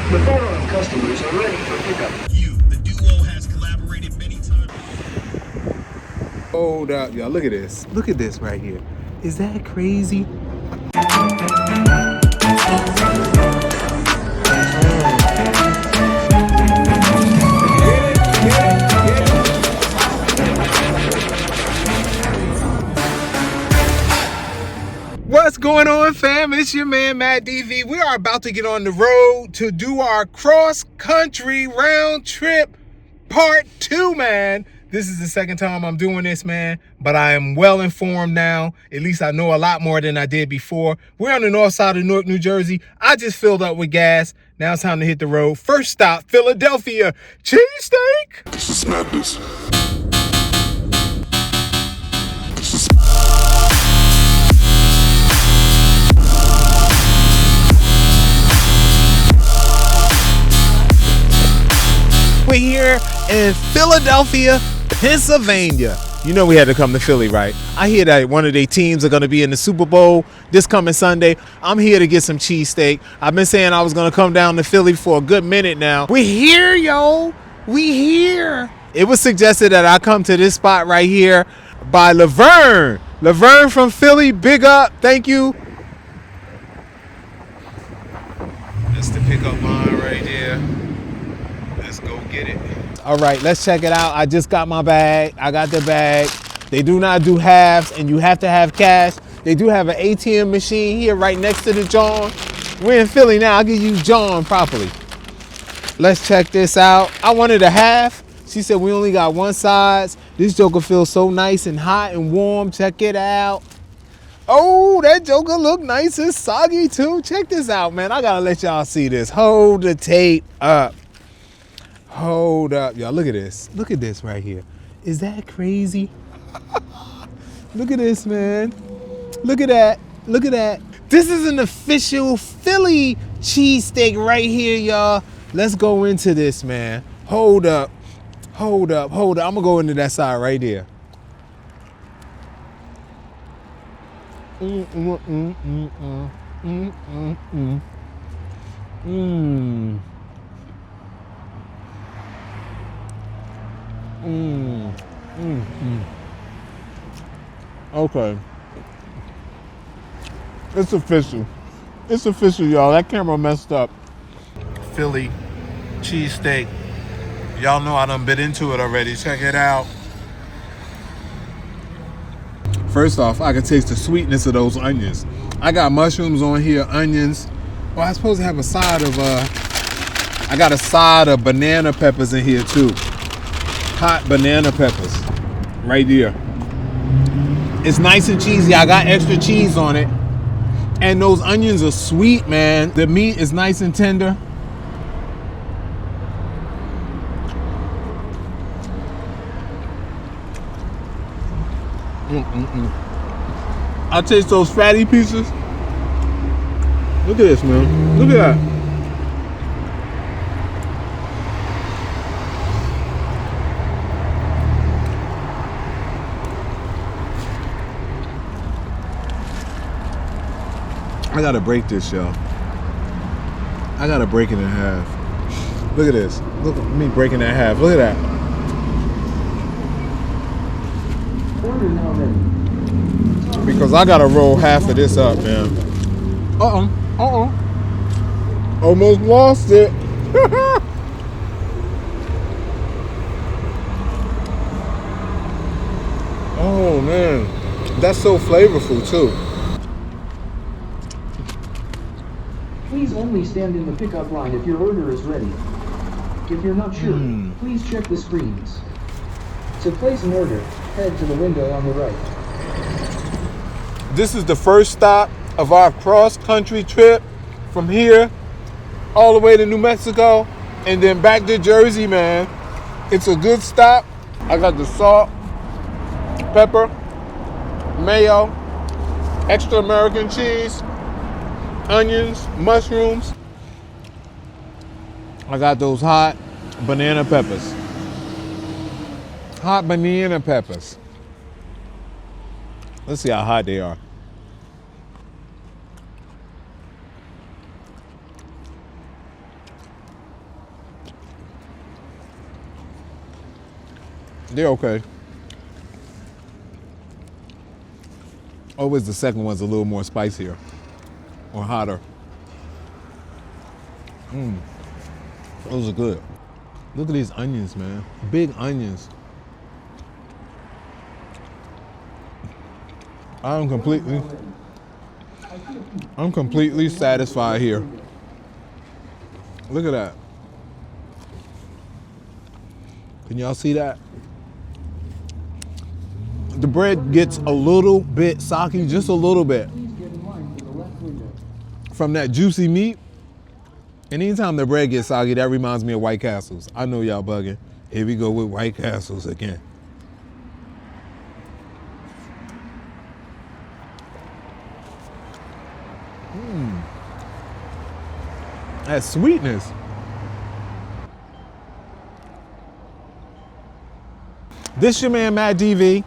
The following customers are ready for pickup. The duo has collaborated many times. Hold up, y'all. Look at this. Look at this right here. Is that crazy? What's going on, fam? It's your man, Matt DV. We are about to get on the road to do our cross-country round trip part 2, man. This is the second time I'm doing this, man, but I am well informed now. At least I know a lot more than I did before. We're on the north side of Newark, New Jersey. I just filled up with gas. Now it's time to hit the road. First stop, Philadelphia. Cheesesteak. This is madness. We're here in Philadelphia, Pennsylvania. You know we had to come to Philly, right? I hear that one of their teams are going to be in the Super Bowl this coming Sunday. I'm here to get some cheesesteak. I've been saying I was going to come down to Philly for a good minute now. We're here, yo. We here. It was suggested that I come to this spot right here by Laverne. Laverne from Philly, big up. Thank you. That's the pickup line right there. Let's go get it. All right, let's check it out. I just got my bag. I got the bag. They do not do halves, and you have to have cash. They do have an ATM machine here right next to the John. We're in Philly now. I'll give you John properly. Let's check this out. I wanted a half. She said we only got one size. This joker feels so nice and hot and warm. Check it out. Oh, that joker look nice and soggy too. Check this out, man. I gotta let y'all see this. Hold the tape up. Hold up, y'all. Look at this. Look at this right here. Is that crazy? Look at this, man. Look at that. Look at that. This is an official Philly cheesesteak right here, y'all. Let's go into this, man. Hold up. Hold up. Hold up. I'm going to go into that side right there. Okay. It's official. It's official, y'all. That camera messed up. Philly cheesesteak. Y'all know I done bit into it already. Check it out. First off, I can taste the sweetness of those onions. I got mushrooms on here, onions. Well, I'm supposed to have a side of, I got a side of banana peppers in here too. Hot banana peppers right there. It's nice and cheesy. I got extra cheese on it. And those onions are sweet, man. The meat is nice and tender. I taste those fatty pieces. Look at this, man. Look at that. I gotta break this, y'all. I gotta break it in half. Look at this. Look at me breaking it in half. Look at that. Because I gotta roll half of this up, man. Almost lost it. Oh man, that's so flavorful too. Please only stand in the pickup line if your order is ready. If you're not sure, please check the screens. To place an order, head to the window on the right. This is the first stop of our cross-country trip from here all the way to New Mexico and then back to Jersey, man. It's a good stop. I got the salt, pepper, mayo, extra American cheese, onions, mushrooms. I got those hot banana peppers. Hot banana peppers. Let's see how hot they are. They're okay. Always the second one's a little more spicier or hotter. Those are good. Look at these onions, man. Big onions. I'm completely satisfied here. Look at that. Can y'all see that? The bread gets a little bit soggy, just a little bit, from that juicy meat. And anytime the bread gets soggy, that reminds me of White Castles. I know y'all bugging. Here we go with White Castles again. That sweetness. This your man, Matt DV,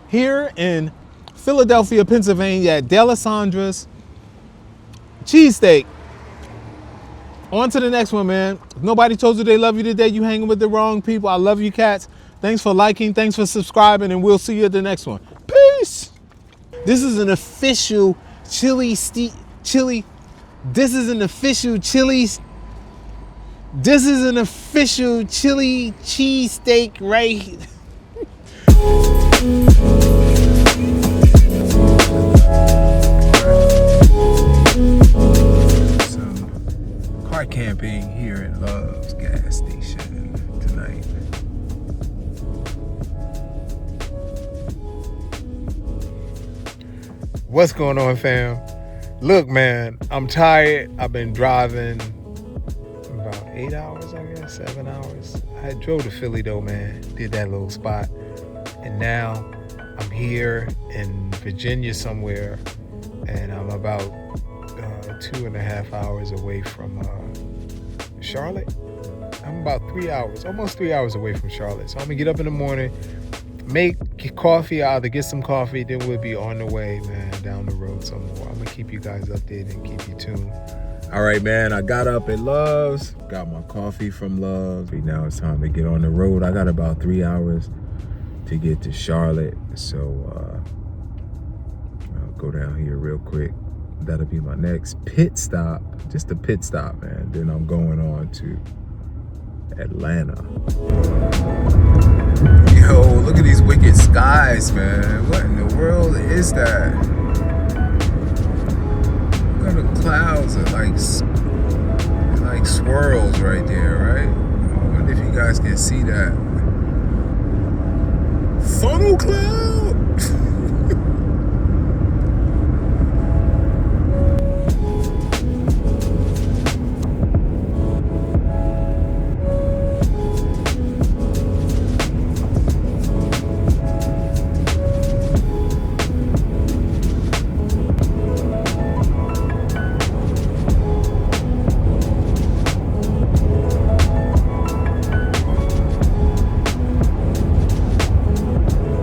here in Philadelphia, Pennsylvania at Dalessandros Cheesesteak. On to the next one, man. If nobody told you they love you today, you hanging with the wrong people. I love you, cats. Thanks for liking, thanks for subscribing, and we'll see you at the next one. Peace. This is an official This is an official chili cheesesteak right here. Some car camping here at Love's gas station tonight. What's going on, fam? Look, man, I'm tired. I've been driving about 8 hours, I guess, 7 hours. I drove to Philly though, man. Did that little spot. And now I'm here in Virginia somewhere, and I'm about 2.5 hours away from Charlotte. I'm about 3 hours, almost 3 hours away from Charlotte. So I'm gonna get up in the morning, make coffee, I'll either get some coffee, then we'll be on the way, man, down the road some more. I'm gonna keep you guys updated and keep you tuned. All right, man, I got up at Love's, got my coffee from Love's. Now it's time to get on the road. I got about 3 hours to get to Charlotte, so I'll go down here real quick. That'll be my next pit stop, just a pit stop, man. Then I'm going on to Atlanta. Yo, look at these wicked skies, man. What in the world is that? Look at the clouds are like swirls right there, right? I wonder if you guys can see that. Funnel cloud?